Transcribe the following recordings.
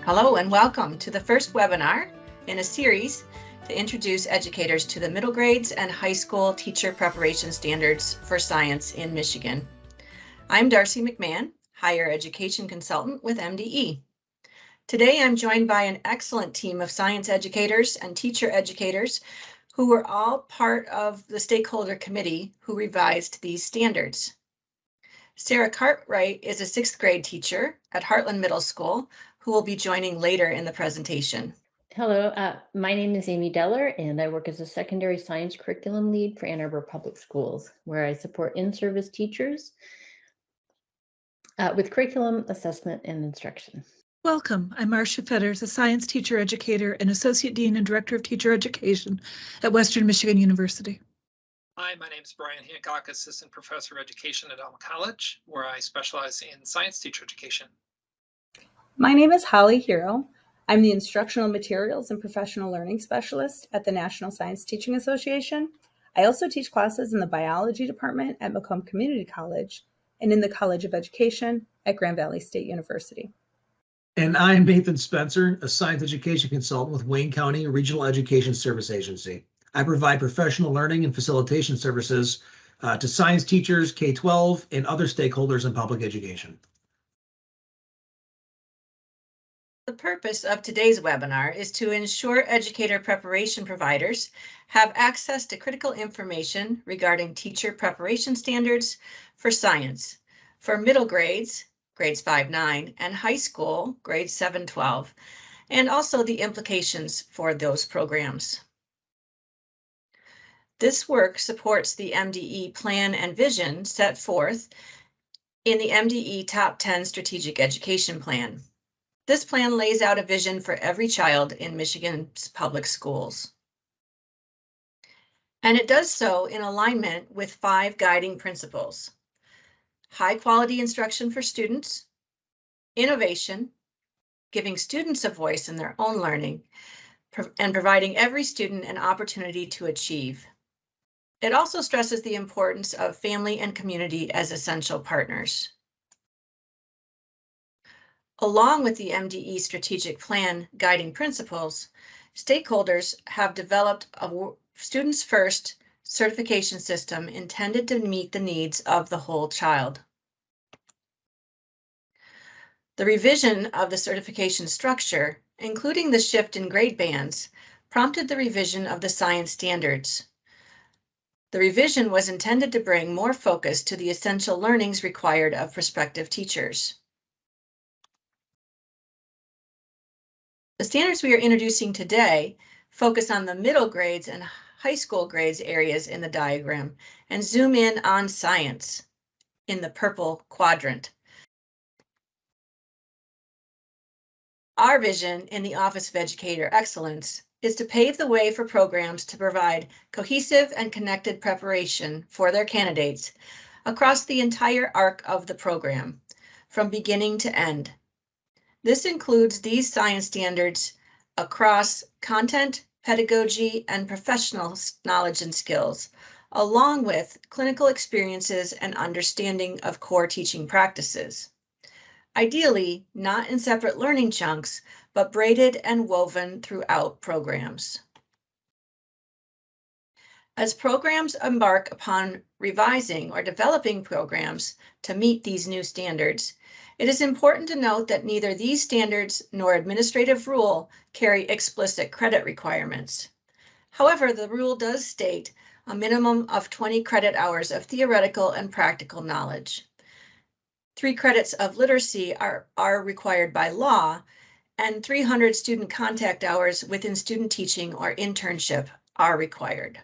Hello and welcome to the first webinar in a series to introduce educators to the middle grades and high school teacher preparation standards for science in Michigan. I'm Darcy McMahon, Higher Education Consultant with MDE. Today I'm joined by an excellent team of science educators and teacher educators who were all part of the stakeholder committee who revised these standards. Sarah Cartwright is a 6th grade teacher at Heartland Middle School who will be joining later in the presentation. Hello, my name is Amy Deller, and I work as a secondary science curriculum lead for Ann Arbor Public Schools, where I support in-service teachers with curriculum, assessment, and instruction. Welcome. I'm Marcia Fetters, a science teacher educator and Associate Dean and Director of Teacher Education at Western Michigan University. Hi, my name is Brian Hancock, Assistant Professor of Education at Alma College, where I specialize in science teacher education. My name is Holly Hero. I'm the Instructional Materials and Professional Learning Specialist at the National Science Teaching Association. I also teach classes in the Biology Department at Macomb Community College and in the College of Education at Grand Valley State University. And I'm Nathan Spencer, a science education consultant with Wayne County Regional Education Service Agency. I provide professional learning and facilitation services to science teachers, K-12, and other stakeholders in public education. The purpose of today's webinar is to ensure educator preparation providers have access to critical information regarding teacher preparation standards for science for middle grades, grades 5-9, and high school, grades 7-12, and also the implications for those programs. This work supports the MDE plan and vision set forth in the MDE Top 10 Strategic Education Plan. This plan lays out a vision for every child in Michigan's public schools. And it does so in alignment with 5 guiding principles: high quality instruction for students, innovation, giving students a voice in their own learning, and providing every student an opportunity to achieve. It also stresses the importance of family and community as essential partners. Along with the MDE strategic plan guiding principles, stakeholders have developed a students first certification system intended to meet the needs of the whole child. The revision of the certification structure, including the shift in grade bands, prompted the revision of the science standards. The revision was intended to bring more focus to the essential learnings required of prospective teachers. The standards we are introducing today focus on the middle grades and high school grades areas in the diagram and zoom in on science in the purple quadrant. Our vision in the Office of Educator Excellence is to pave the way for programs to provide cohesive and connected preparation for their candidates across the entire arc of the program, from beginning to end. This includes these science standards across content, pedagogy, and professional knowledge and skills, along with clinical experiences and understanding of core teaching practices. Ideally, not in separate learning chunks, but braided and woven throughout programs. As programs embark upon revising or developing programs to meet these new standards, it is important to note that neither these standards nor administrative rule carry explicit credit requirements. However, the rule does state a minimum of 20 credit hours of theoretical and practical knowledge. 3 credits of literacy are required by law, and 300 student contact hours within student teaching or internship are required.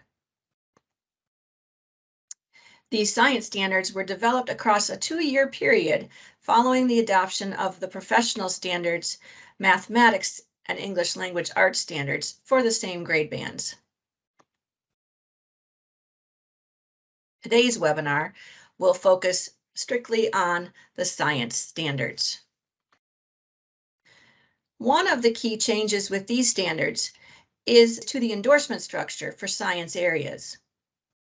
These science standards were developed across a 2-year period following the adoption of the professional standards, mathematics, and English language arts standards for the same grade bands. Today's webinar will focus strictly on the science standards. One of the key changes with these standards is to the endorsement structure for science areas.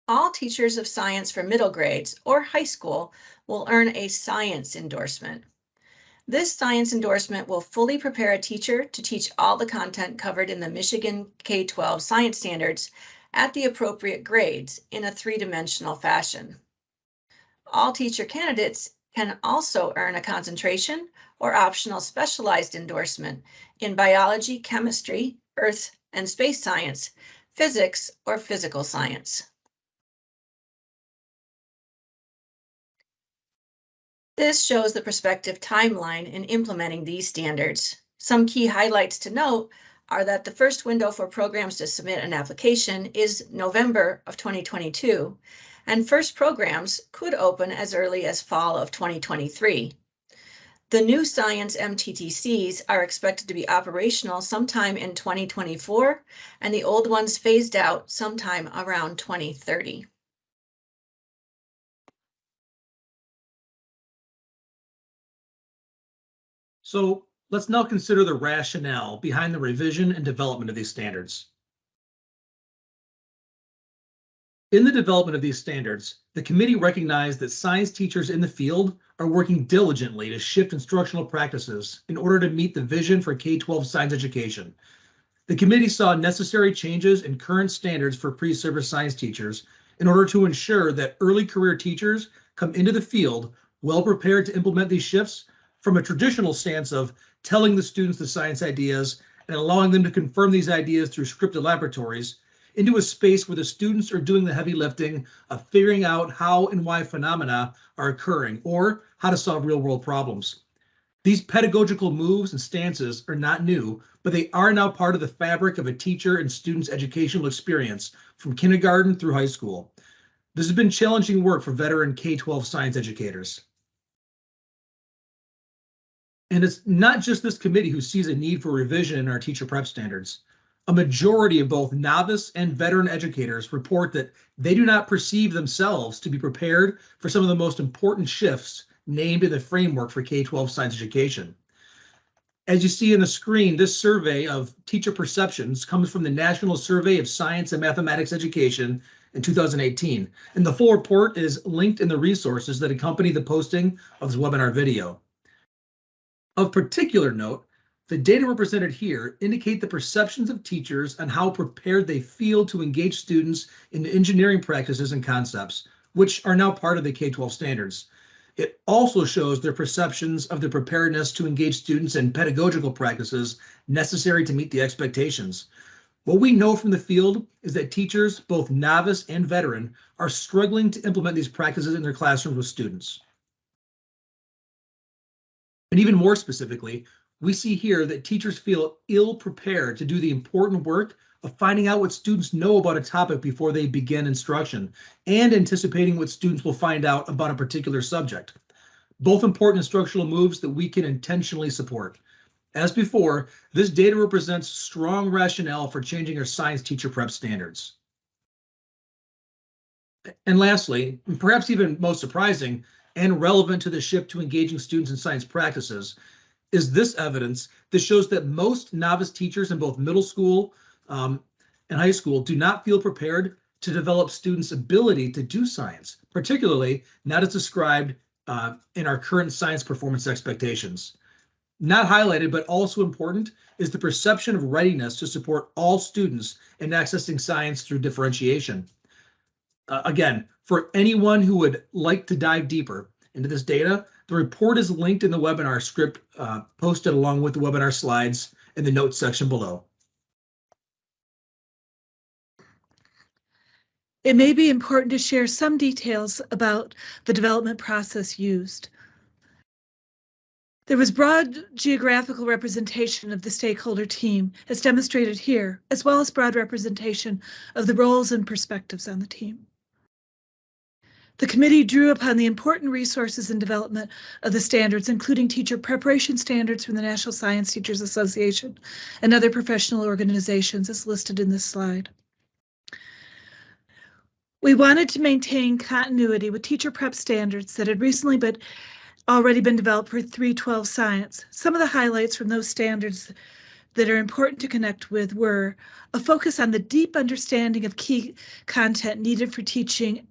All teachers of science for middle grades or high school will earn a science endorsement. This science endorsement will fully prepare a teacher to teach all the content covered in the Michigan K-12 science standards at the appropriate grades in a three-dimensional fashion. All teacher candidates can also earn a concentration or optional specialized endorsement in biology, chemistry, earth and space science, physics, or physical science. This shows the prospective timeline in implementing these standards. Some key highlights to note are that the first window for programs to submit an application is November of 2022, and first programs could open as early as fall of 2023. The new science MTTCs are expected to be operational sometime in 2024, and the old ones phased out sometime around 2030. So let's now consider the rationale behind the revision and development of these standards. In the development of these standards, the committee recognized that science teachers in the field are working diligently to shift instructional practices in order to meet the vision for K-12 science education. The committee saw necessary changes in current standards for pre-service science teachers in order to ensure that early career teachers come into the field well prepared to implement these shifts from a traditional stance of telling the students the science ideas and allowing them to confirm these ideas through scripted laboratories into a space where the students are doing the heavy lifting of figuring out how and why phenomena are occurring or how to solve real world problems. These pedagogical moves and stances are not new, but they are now part of the fabric of a teacher and student's educational experience from kindergarten through high school. This has been challenging work for veteran K-12 science educators. And it's not just this committee who sees a need for revision in our teacher prep standards. A majority of both novice and veteran educators report that they do not perceive themselves to be prepared for some of the most important shifts named in the framework for K-12 science education. As you see in the screen, this survey of teacher perceptions comes from the National Survey of Science and Mathematics Education in 2018, and the full report is linked in the resources that accompany the posting of this webinar video. Of particular note, the data represented here indicate the perceptions of teachers and how prepared they feel to engage students in engineering practices and concepts, which are now part of the K-12 standards. It also shows their perceptions of the preparedness to engage students in pedagogical practices necessary to meet the expectations. What we know from the field is that teachers, both novice and veteran, are struggling to implement these practices in their classrooms with students. And even more specifically, we see here that teachers feel ill prepared to do the important work of finding out what students know about a topic before they begin instruction and anticipating what students will find out about a particular subject. Both important instructional moves that we can intentionally support. As before, this data represents strong rationale for changing our science teacher prep standards. And lastly, and perhaps even most surprising and relevant to the shift to engaging students in science practices, is this evidence that shows that most novice teachers in both middle school and high school do not feel prepared to develop students' ability to do science, particularly not as described in our current science performance expectations. Not highlighted, but also important, is the perception of readiness to support all students in accessing science through differentiation. Again, for anyone who would like to dive deeper into this data, the report is linked in the webinar script posted along with the webinar slides in the notes section below. It may be important to share some details about the development process used. There was broad geographical representation of the stakeholder team, as demonstrated here, as well as broad representation of the roles and perspectives on the team. The committee drew upon the important resources in development of the standards, including teacher preparation standards from the National Science Teachers Association and other professional organizations as listed in this slide. We wanted to maintain continuity with teacher prep standards that had recently already been developed for 312 science. Some of the highlights from those standards that are important to connect with were a focus on the deep understanding of key content needed for teaching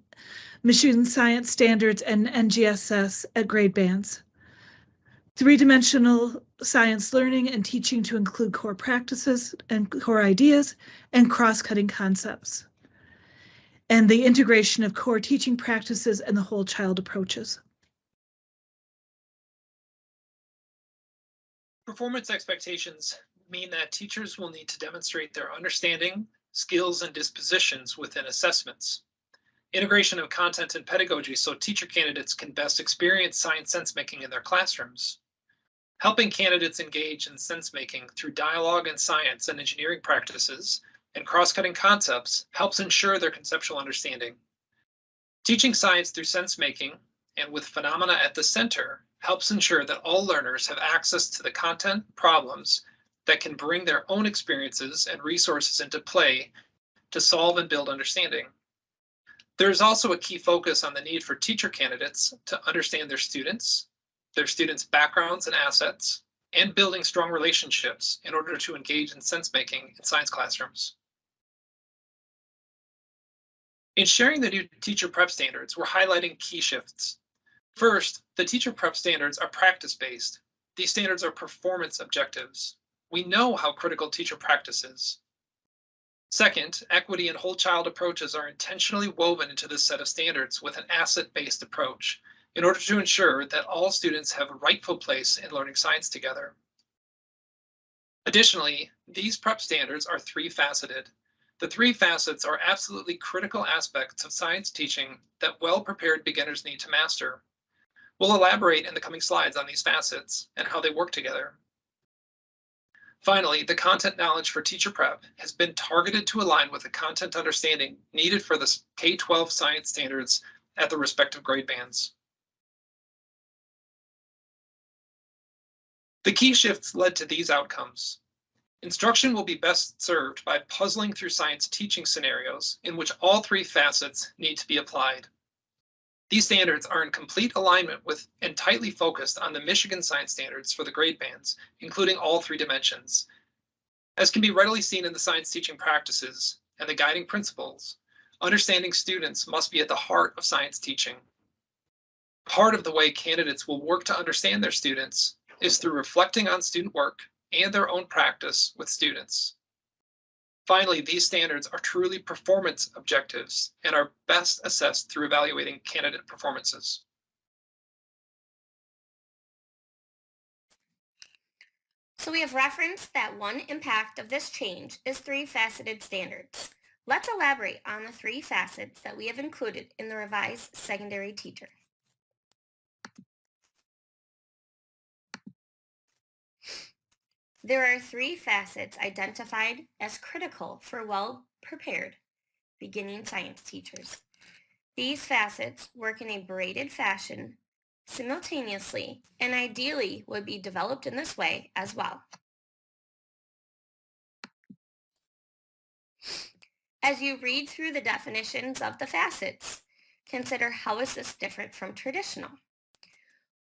Michigan science standards and NGSS at grade bands. three-dimensional science learning and teaching to include core practices and core ideas and cross-cutting concepts, and the integration of core teaching practices and the whole child approaches. Performance expectations mean that teachers will need to demonstrate their understanding, skills, and dispositions within assessments. Integration of content and pedagogy so teacher candidates can best experience science sense-making in their classrooms. Helping candidates engage in sense-making through dialogue and science and engineering practices and cross-cutting concepts helps ensure their conceptual understanding. Teaching science through sense-making and with phenomena at the center helps ensure that all learners have access to the content problems that can bring their own experiences and resources into play to solve and build understanding. There is also a key focus on the need for teacher candidates to understand their students' backgrounds and assets, and building strong relationships in order to engage in sense-making in science classrooms. In sharing the new teacher prep standards, we're highlighting key shifts. First, the teacher prep standards are practice-based. These standards are performance objectives. We know how critical teacher practice is. Second, equity and whole child approaches are intentionally woven into this set of standards with an asset-based approach in order to ensure that all students have a rightful place in learning science together. Additionally, these prep standards are three-faceted. The three facets are absolutely critical aspects of science teaching that well-prepared beginners need to master. We'll elaborate in the coming slides on these facets and how they work together. Finally, the content knowledge for teacher prep has been targeted to align with the content understanding needed for the K-12 science standards at the respective grade bands. The key shifts led to these outcomes. Instruction will be best served by puzzling through science teaching scenarios in which all three facets need to be applied. These standards are in complete alignment with and tightly focused on the Michigan science standards for the grade bands, including all three dimensions. As can be readily seen in the science teaching practices and the guiding principles, understanding students must be at the heart of science teaching. Part of the way candidates will work to understand their students is through reflecting on student work and their own practice with students. Finally, these standards are truly performance objectives and are best assessed through evaluating candidate performances. So we have referenced that one impact of this change is three-faceted standards. Let's elaborate on the three facets that we have included in the revised secondary teacher. There are three facets identified as critical for well-prepared beginning science teachers. These facets work in a braided fashion simultaneously and ideally would be developed in this way as well. As you read through the definitions of the facets, consider how is this different from traditional?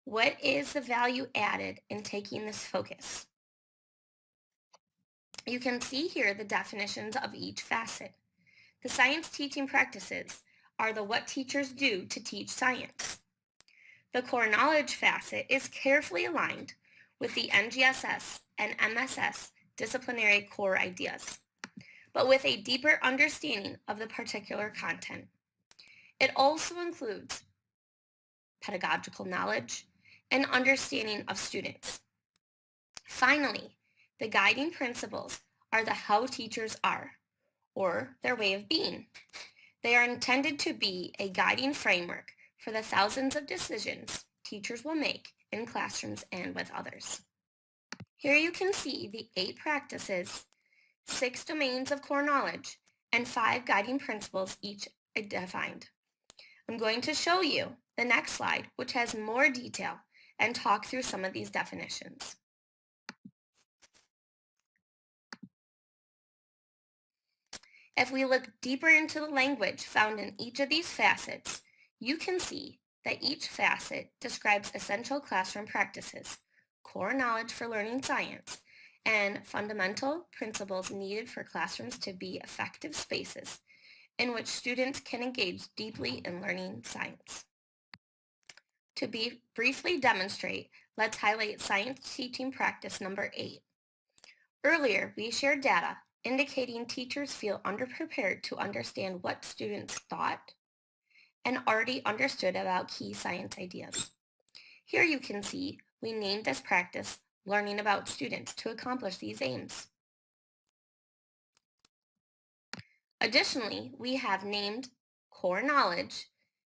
What is the value added in taking this focus? You can see here the definitions of each facet. The science teaching practices are the what teachers do to teach science. The core knowledge facet is carefully aligned with the NGSS and MSS disciplinary core ideas, but with a deeper understanding of the particular content. It also includes pedagogical knowledge and understanding of students. Finally, the guiding principles are the how teachers are, or their way of being. They are intended to be a guiding framework for the thousands of decisions teachers will make in classrooms and with others. Here you can see the 8 practices, 6 domains of core knowledge, and 5 guiding principles each defined. I'm going to show you the next slide, which has more detail and talk through some of these definitions. If we look deeper into the language found in each of these facets, you can see that each facet describes essential classroom practices, core knowledge for learning science, and fundamental principles needed for classrooms to be effective spaces in which students can engage deeply in learning science. To briefly demonstrate, let's highlight science teaching practice number 8. Earlier, we shared data indicating teachers feel underprepared to understand what students thought and already understood about key science ideas. Here you can see we named this practice learning about students to accomplish these aims. Additionally, we have named core knowledge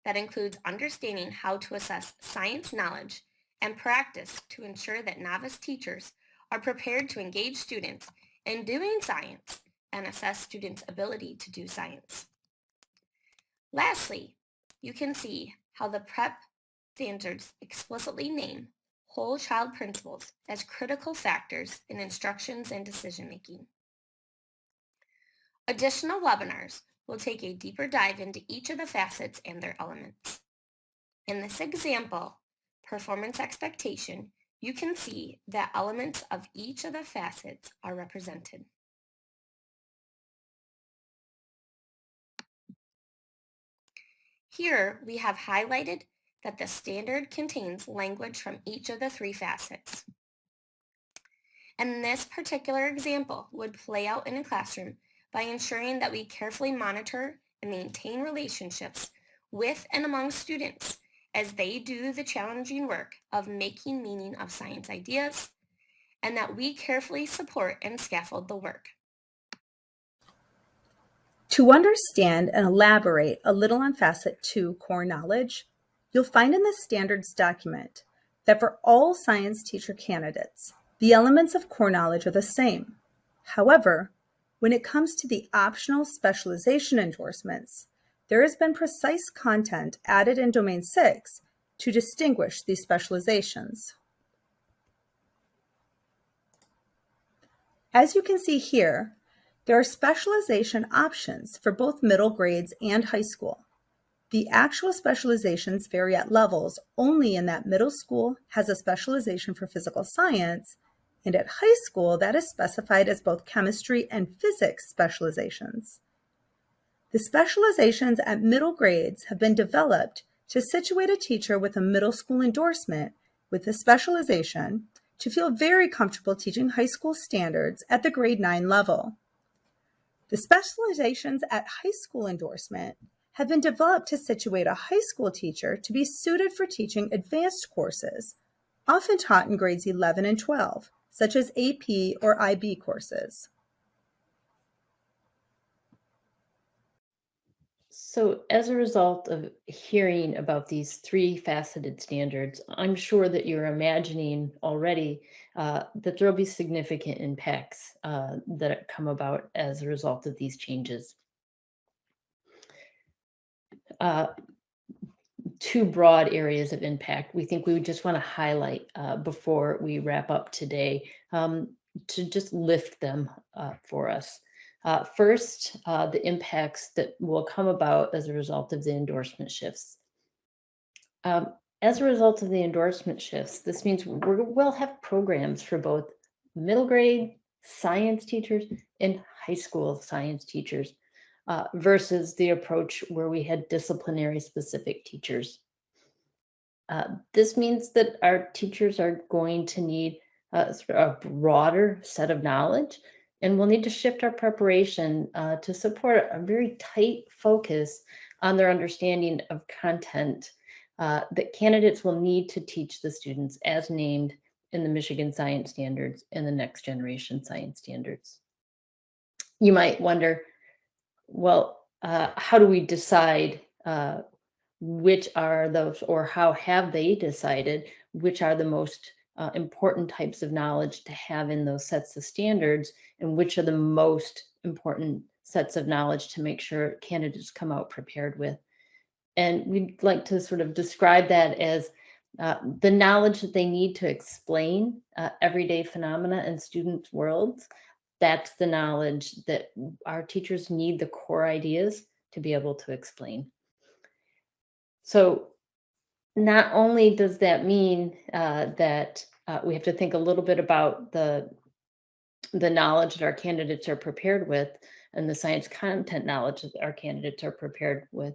that includes understanding how to assess science knowledge and practice to ensure that novice teachers are prepared to engage students in doing science and assess students' ability to do science. Lastly, you can see how the PrEP standards explicitly name whole child principles as critical factors in instructions and decision-making. Additional webinars will take a deeper dive into each of the facets and their elements. In this example, performance expectation, you can see that elements of each of the facets are represented. Here we have highlighted that the standard contains language from each of the 3 facets. And this particular example would play out in a classroom by ensuring that we carefully monitor and maintain relationships with and among students as they do the challenging work of making meaning of science ideas, and that we carefully support and scaffold the work. To understand and elaborate a little on Facet 2 core knowledge, you'll find in the standards document that for all science teacher candidates, the elements of core knowledge are the same. However, when it comes to the optional specialization endorsements, there has been precise content added in Domain 6 to distinguish these specializations. As you can see here, there are specialization options for both middle grades and high school. The actual specializations vary at levels only in that middle school has a specialization for physical science, and at high school that is specified as both chemistry and physics specializations. The specializations at middle grades have been developed to situate a teacher with a middle school endorsement with the specialization to feel very comfortable teaching high school standards at the grade 9 level. The specializations at high school endorsement have been developed to situate a high school teacher to be suited for teaching advanced courses, often taught in grades 11 and 12, such as AP or IB courses. So as a result of hearing about these 3 faceted standards, I'm sure that you're imagining already that there will be significant impacts that come about as a result of these changes. 2 broad areas of impact we think we would just want to highlight before we wrap up today to just lift them for us. First, the impacts that will come about as a result of the endorsement shifts. As a result of the endorsement shifts, this means we'll have programs for both middle grade science teachers and high school science teachers versus the approach where we had disciplinary specific teachers. This means that our teachers are going to need a broader set of knowledge, and we'll need to shift our preparation to support a very tight focus on their understanding of content that candidates will need to teach the students as named in the Michigan Science Standards and the Next Generation Science Standards. You might wonder, well, how do we decide which are those, or how have they decided which are the most important types of knowledge to have in those sets of standards, and which are the most important sets of knowledge to make sure candidates come out prepared with? And we'd like to sort of describe that as the knowledge that they need to explain everyday phenomena in students' worlds. That's the knowledge that our teachers need the core ideas to be able to explain. So not only does that mean that we have to think a little bit about the knowledge that our candidates are prepared with and the science content knowledge that our candidates are prepared with,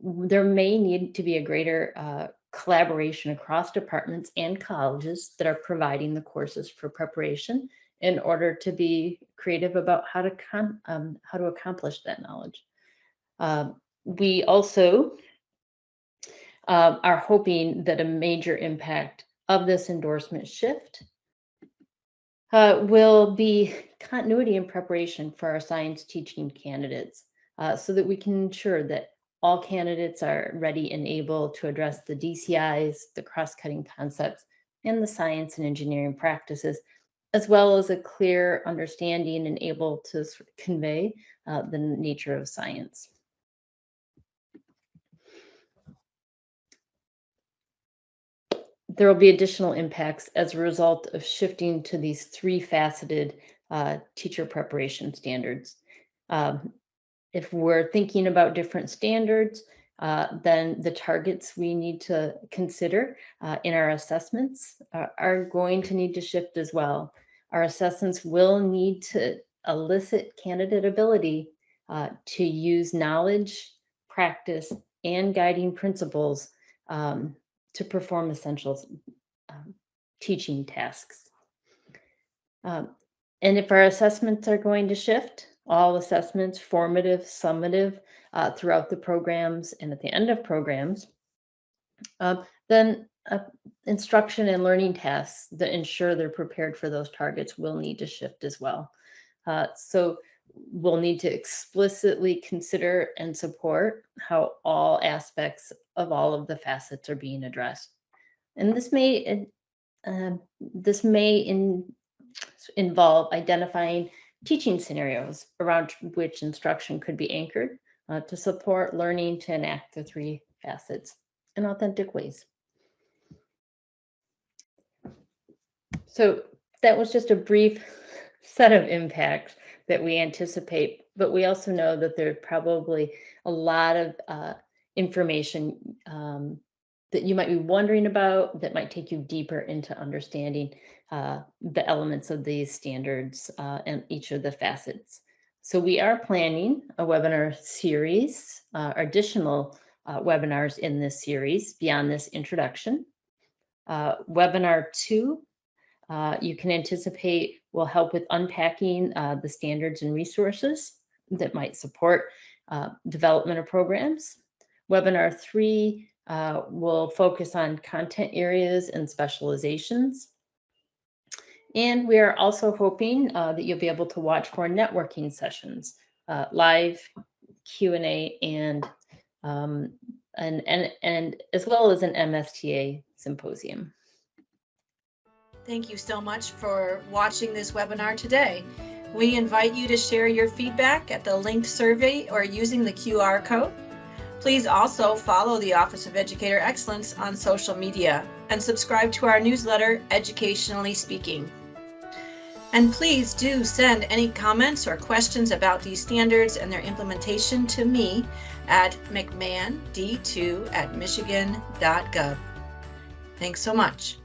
there may need to be a greater collaboration across departments and colleges that are providing the courses for preparation in order to be creative about how to accomplish that knowledge. We also are hoping that a major impact of this endorsement shift will be continuity and preparation for our science teaching candidates, so that we can ensure that all candidates are ready and able to address the DCIs, the cross-cutting concepts, and the science and engineering practices, as well as a clear understanding and able to convey the nature of science. There will be additional impacts as a result of shifting to these three-faceted teacher preparation standards. If we're thinking about different standards, then the targets we need to consider in our assessments are going to need to shift as well. Our assessments will need to elicit candidate ability to use knowledge, practice, and guiding principles to perform essential teaching tasks. And if our assessments are going to shift, all assessments, formative, summative, throughout the programs and at the end of programs, then instruction and learning tasks that ensure they're prepared for those targets will need to shift as well. So we'll need to explicitly consider and support how all aspects of all of the facets are being addressed. And this may involve identifying teaching scenarios around which instruction could be anchored to support learning to enact the three facets in authentic ways. So that was just a brief set of impacts that we anticipate, but we also know that there's probably a lot of information that you might be wondering about that might take you deeper into understanding the elements of these standards and each of the facets. So we are planning a webinar series, additional webinars in this series beyond this introduction. Webinar 2, you can anticipate will help with unpacking the standards and resources that might support development of programs. Webinar 3 will focus on content areas and specializations. And we are also hoping that you'll be able to watch for networking sessions, live Q&A, and as well as an MSTA symposium. Thank you so much for watching this webinar today. We invite you to share your feedback at the linked survey or using the QR code. Please also follow the Office of Educator Excellence on social media and subscribe to our newsletter, Educationally Speaking. And please do send any comments or questions about these standards and their implementation to me at mcmahond2@michigan.gov. Thanks so much.